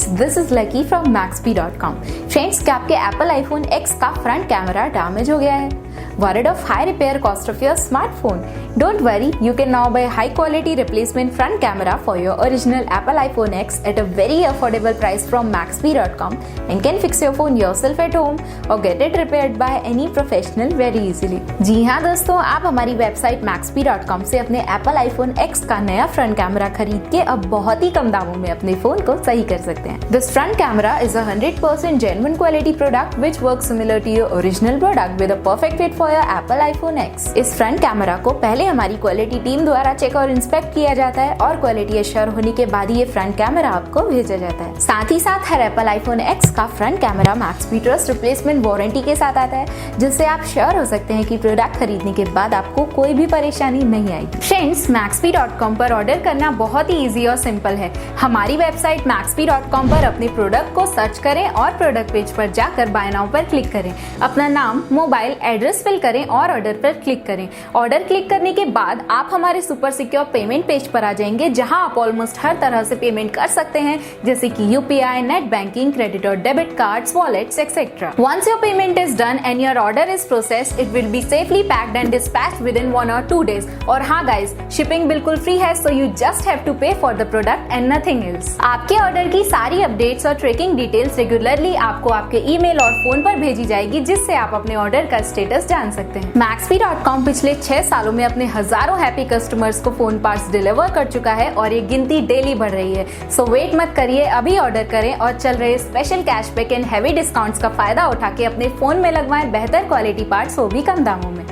Friends, this is lucky from Maxbhi.com। Friends, क्या आपके Apple iPhone X का front camera damage हो गया है? Worried of high repair cost of your smartphone? Don't worry, you can now buy high quality replacement front camera for your original Apple iPhone X at a very affordable price from Maxbhi.com and can fix your phone yourself at home or get it repaired by any professional very easily। जी हाँ दोस्तों, आप हमारी website Maxbhi.com से अपने Apple iPhone X का नया front camera खरीद के अब बहुत ही कम दामों में अपने फोन को सही कर सकते हैं। This front camera is a 100% genuine quality product which works similar to your original product with a perfect fit for your Apple iPhone X। इस फ्रंट कैमरा को पहले हमारी क्वालिटी टीम द्वारा चेक और इंस्पेक्ट किया जाता है और क्वालिटी एश्योर होने के बाद ये फ्रंट कैमरा आपको भेजा जाता है। साथ ही साथ हर Apple iPhone X का front camera Maxbhi trust replacement warranty के साथ आता है, जिससे आप श्योर हो सकते हैं कि प्रोडक्ट खरीदने के बाद आपको कोई भी परेशानी नहीं आएगी। फ्रेंड्स, Maxbhi.com पर ऑर्डर करना बहुत ही इजी और सिंपल है। हमारी वेबसाइट Maxbhi.com पर अपने प्रोडक्ट को सर्च करें और प्रोडक्ट पेज पर जाकर बाय नाउ पर क्लिक करें। अपना नाम, मोबाइल, एड्रेस फिल करें और ऑर्डर पर क्लिक करें। ऑर्डर क्लिक करने के बाद आप हमारे सुपर सिक्योर पेमेंट पेज पर आ जाएंगे, जहां आप ऑलमोस्ट हर तरह से पेमेंट कर सकते हैं, जैसे कि UPI, नेट बैंकिंग, क्रेडिट और debit cards, wallets etcetera. Once your payment is done and your order is processed, it will be safely packed and dispatched within 1 or 2 days। और हाँ गाइस, शिपिंग बिल्कुल free है, so you just have to pay for the product and nothing else। आपके order की सारी updates और tracking details regularly आपको आपके ईमेल और फोन पर भेजी जाएगी, जिससे आप अपने ऑर्डर का स्टेटस जान सकते हैं। Maxbhi.com पिछले 6 सालों में अपने हजारों हैप्पी कस्टमर्स को फोन पार्ट्स डिलीवर कर चुका है और ये गिनती डेली बढ़ रही है। सो वेट मत करिए, अभी ऑर्डर करें और चल रहे special cashback and heavy discounts का फायदा उठा के अपने फोन में लगवाएं बेहतर क्वालिटी पार्ट्स, वो भी कम दामों में।